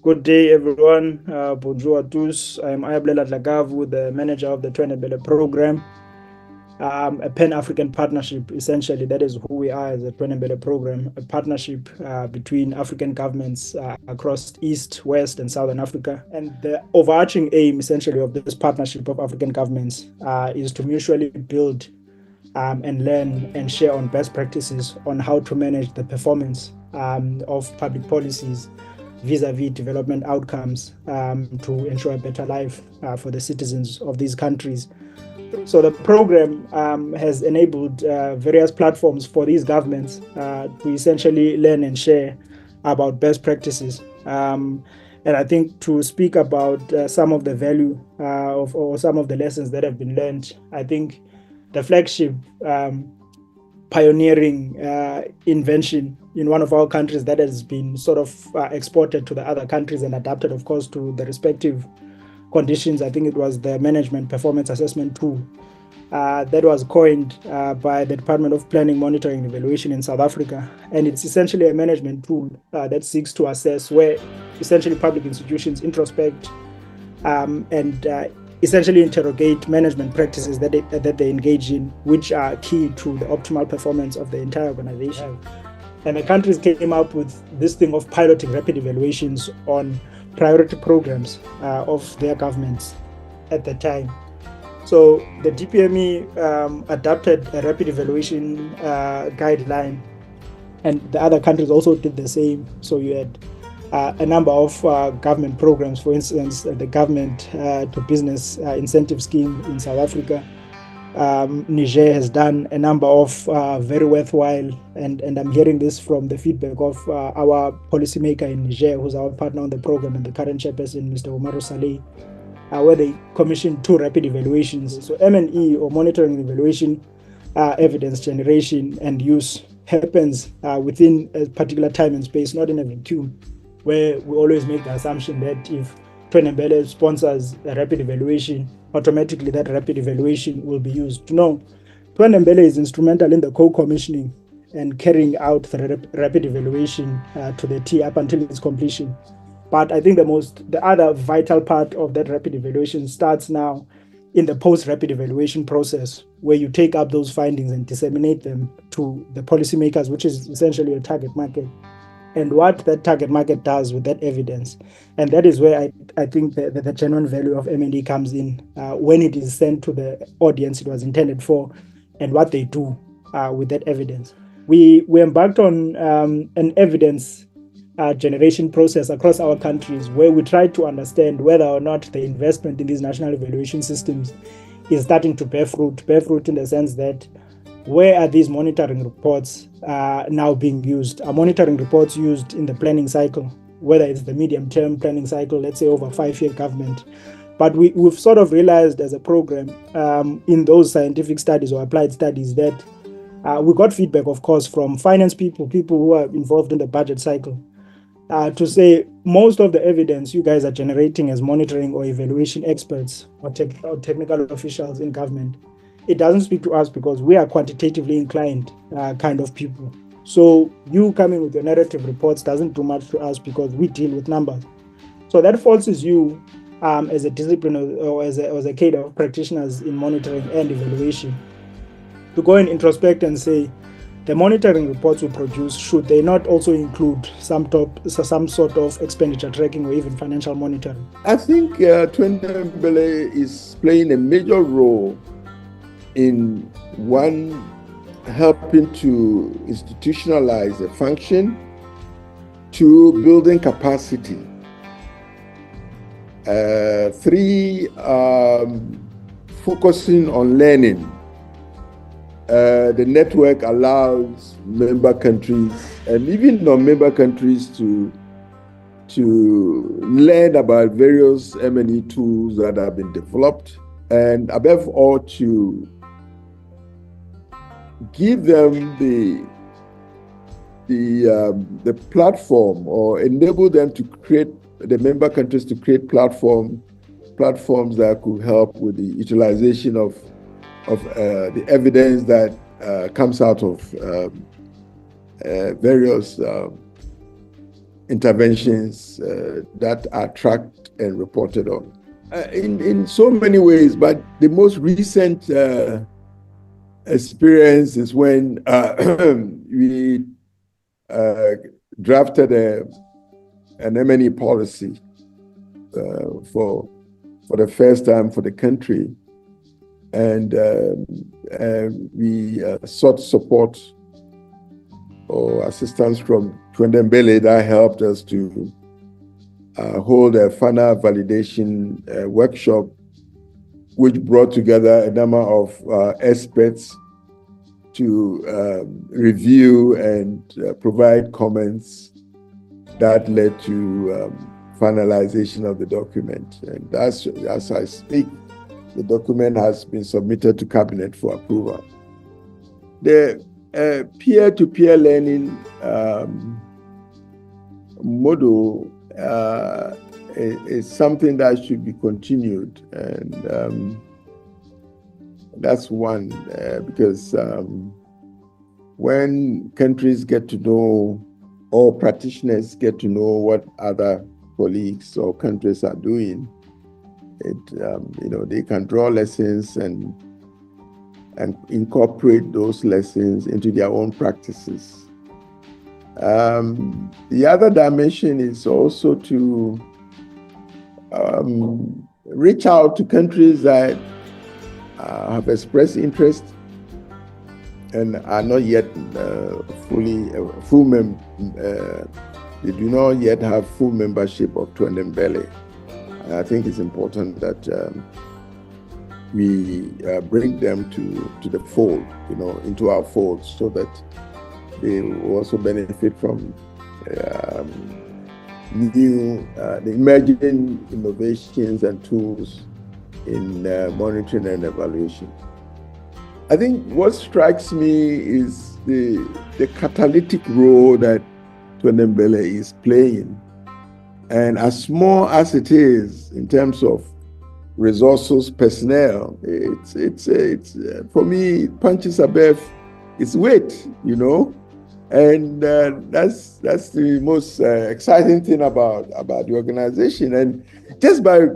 Good day, everyone. Bonjour à tous. I'm Ayabulela Dlagavu, the manager of the Twende Mbele program, a Pan-African partnership. Essentially, that is who we are as a Twende Mbele program, a partnership between African governments across East, West, and Southern Africa. And the overarching aim, essentially, of this partnership of African governments is to mutually build and learn and share on best practices on how to manage the performance of public policies vis-a-vis development outcomes to ensure a better life for the citizens of these countries. So the program has enabled various platforms for these governments to essentially learn and share about best practices. And I think to speak about some of the value or some of the lessons that have been learned, I think the flagship pioneering invention in one of our countries that has been sort of exported to the other countries and adapted, of course, to the respective conditions. I think it was the management performance assessment tool that was coined by the Department of Planning, Monitoring and Evaluation in South Africa. And it's essentially a management tool that seeks to assess where essentially public institutions introspect and essentially interrogate management practices that they engage in, which are key to the optimal performance of the entire organization. And the countries came up with this thing of piloting rapid evaluations on priority programs of their governments at the time. So the DPME adopted a rapid evaluation guideline, and the other countries also did the same. So you had a number of government programs, for instance, the government to business incentive scheme in South Africa. Niger has done a number of very worthwhile, and I'm hearing this from the feedback of our policymaker in Niger, who's our partner on the program and the current chairperson, Mr. Umaru Saleh, where they commissioned 2 rapid evaluations. So M&E, or monitoring and evaluation, evidence generation and use, happens within a particular time and space, not in a vacuum, where we always make the assumption that if Twende Mbele sponsors a rapid evaluation, automatically that rapid evaluation will be used. No, Twende Mbele is instrumental in the co-commissioning and carrying out the rapid evaluation to the T up until its completion. But I think the other vital part of that rapid evaluation starts now in the post-rapid evaluation process, where you take up those findings and disseminate them to the policymakers, which is essentially your target market, and what that target market does with that evidence. And that is where I think the genuine value of M&E comes in when it is sent to the audience it was intended for, and what they do with that evidence. We embarked on an evidence generation process across our countries, where we try to understand whether or not the investment in these national evaluation systems is starting to bear fruit in the sense that where are these monitoring reports now being used? Are monitoring reports used in the planning cycle, whether it's the medium-term planning cycle, let's say over a 5-year government? But we've sort of realized as a program in those scientific studies or applied studies that we got feedback, of course, from finance people who are involved in the budget cycle, to say most of the evidence you guys are generating as monitoring or evaluation experts or technical officials in government, it doesn't speak to us because we are quantitatively inclined kind of people. So you coming with your narrative reports doesn't do much to us because we deal with numbers. So that forces you as a discipline or as a cadre of practitioners in monitoring and evaluation to go and introspect and say, the monitoring reports we produce, should they not also include some sort of expenditure tracking or even financial monitoring? I think Twende Mbele is playing a major role in one, helping to institutionalize a function, 2, building capacity, 3, focusing on learning. The network allows member countries and even non-member countries to learn about various M&E tools that have been developed, and above all, to give them the platform, or enable them to create, the member countries to create platforms that could help with the utilization of the evidence that comes out of various interventions that are tracked and reported on. In so many ways, but the most recent experience is when we drafted an M&E policy for the first time for the country, and we sought support or assistance from Twende Mbele that helped us to hold a final validation workshop, which brought together a number of experts to review and provide comments that led to finalization of the document. And as I speak, the document has been submitted to Cabinet for approval. The peer-to-peer learning model is something that should be continued, and that's one, because when countries get to know, or practitioners get to know what other colleagues or countries are doing, they can draw lessons and incorporate those lessons into their own practices. The other dimension is also to reach out to countries that have expressed interest and are not yet they do not yet have full membership of Twende Mbele. I think it's important that we bring them to the fold, into our fold, so that they will also benefit from the emerging innovations and tools in monitoring and evaluation. I think what strikes me is the catalytic role that Twende Mbele is playing. And as small as it is in terms of resources, personnel, it's for me, it punches above its weight, and that's the most exciting thing about the organization. And just by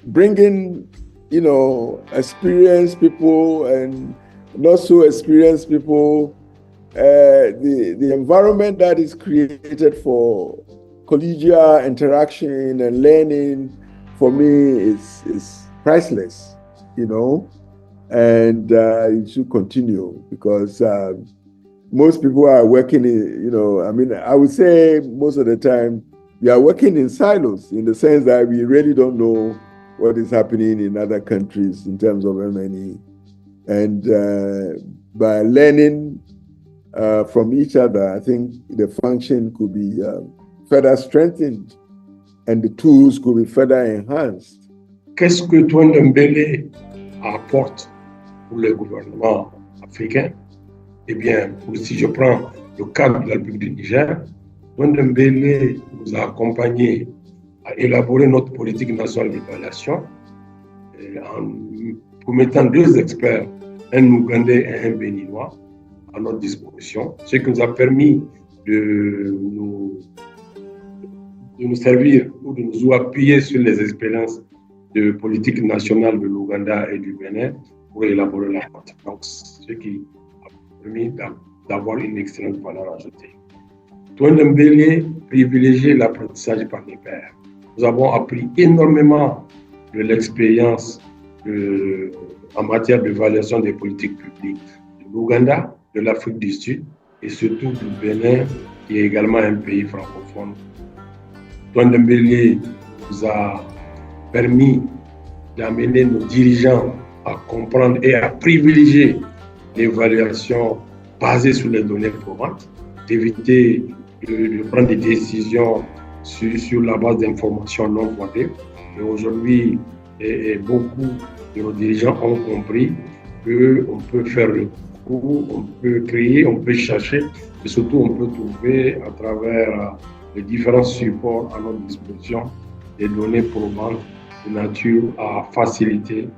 bringing, experienced people and not so experienced people, the environment that is created for collegial interaction and learning, for me, is priceless, and it should continue, because most people are working I would say most of the time we are working in silos, in the sense that we really don't know what is happening in other countries in terms of M&E. And by learning from each other, I think the function could be further strengthened and the tools could be further enhanced. Qu'est-ce que Twende Mbele apporte pour le gouvernement africain? Eh bien, si je prends le cadre de la République du Niger, Twende Mbele nous a accompagnés à élaborer notre politique nationale d'évaluation en mettant 2 experts, un Ougandais et un Béninois, à notre disposition, ce qui nous a permis de nous servir ou de nous appuyer sur les expériences de politique nationale de l'Ouganda et du Bénin pour élaborer la note. Donc, ce qui a permis d'avoir une excellente valeur ajoutée. Twende Mbele privilégie l'apprentissage par les pairs. Nous avons appris énormément de l'expérience en matière d'évaluation des politiques publiques de l'Ouganda, de l'Afrique du Sud et surtout du Bénin, qui est également un pays francophone. Twende Mbele nous a permis d'amener nos dirigeants à comprendre et à privilégier l'évaluation basée sur les données probantes, d'éviter de prendre des décisions sur la base d'informations non fondées. Et aujourd'hui, beaucoup de nos dirigeants ont compris qu'on peut faire le coup, on peut créer, on peut chercher, et surtout on peut trouver à travers les différents supports à notre disposition des données probantes de nature à faciliter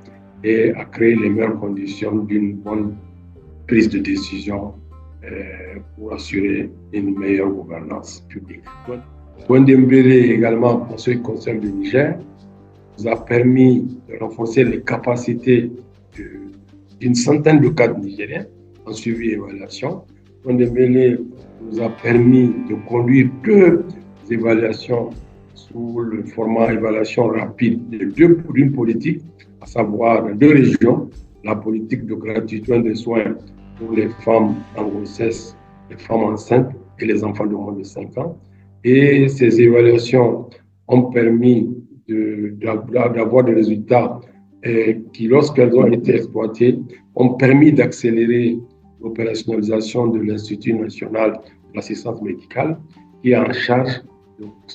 et à créer les meilleures conditions d'une bonne prise de décision pour assurer une meilleure gouvernance publique. Twende Mbele également, pour ce qui concerne le Niger, nous a permis de renforcer les capacités d'une centaine de cadres nigériens en suivi et évaluation. Twende Mbele nous a permis de conduire 2 évaluations sous le format évaluation rapide d'une politique, à savoir dans 2 régions, la politique de gratuité des soins pour les femmes en grossesse, les femmes enceintes et les enfants de moins de 5 ans. Et ces évaluations ont permis d'avoir des résultats qui, lorsqu'elles ont été exploitées, ont permis d'accélérer l'opérationnalisation de l'Institut national de l'assistance médicale, qui est en charge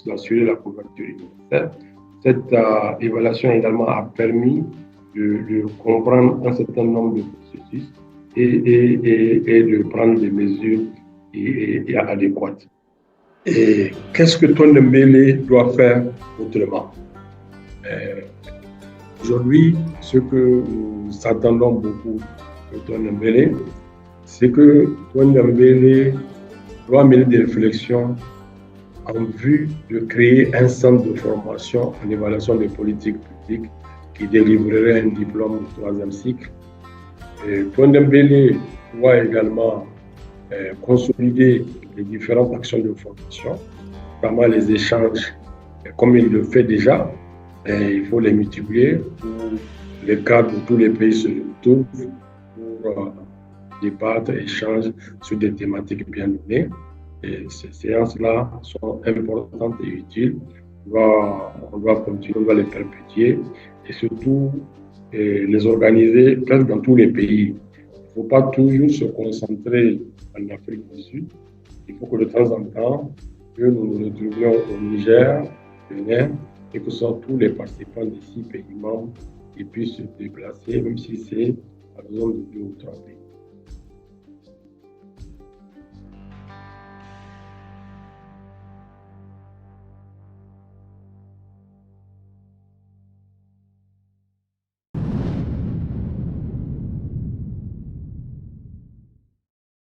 d'assurer la couverture universelle. Cette évaluation également a permis de comprendre un certain nombre de processus et de prendre des mesures adéquates. Et qu'est-ce que Twende Mbele doit faire autrement? Aujourd'hui, ce que nous attendons beaucoup de Twende Mbele, c'est que Twende Mbele doit mener des réflexions en vue de créer un centre de formation en évaluation des politiques publiques qui délivrerait un diplôme de 3e cycle. Twende Mbele doit également consolider les différentes actions de formation, notamment les échanges, comme il le fait déjà. Il faut les multiplier pour les cadres de tous les pays se retrouvent pour débattre, échanger sur des thématiques bien données. Et ces séances-là sont importantes et utiles. On doit continuer, on doit les perpétuer et surtout les organiser presque dans tous les pays. Il ne faut pas toujours se concentrer en Afrique du Sud. Il faut que de temps en temps, que nous nous retrouvions au Niger, au Bénin, et que ce soit tous les participants des 6 pays membres qui puissent se déplacer, même si c'est à raison de 2 ou 3 pays.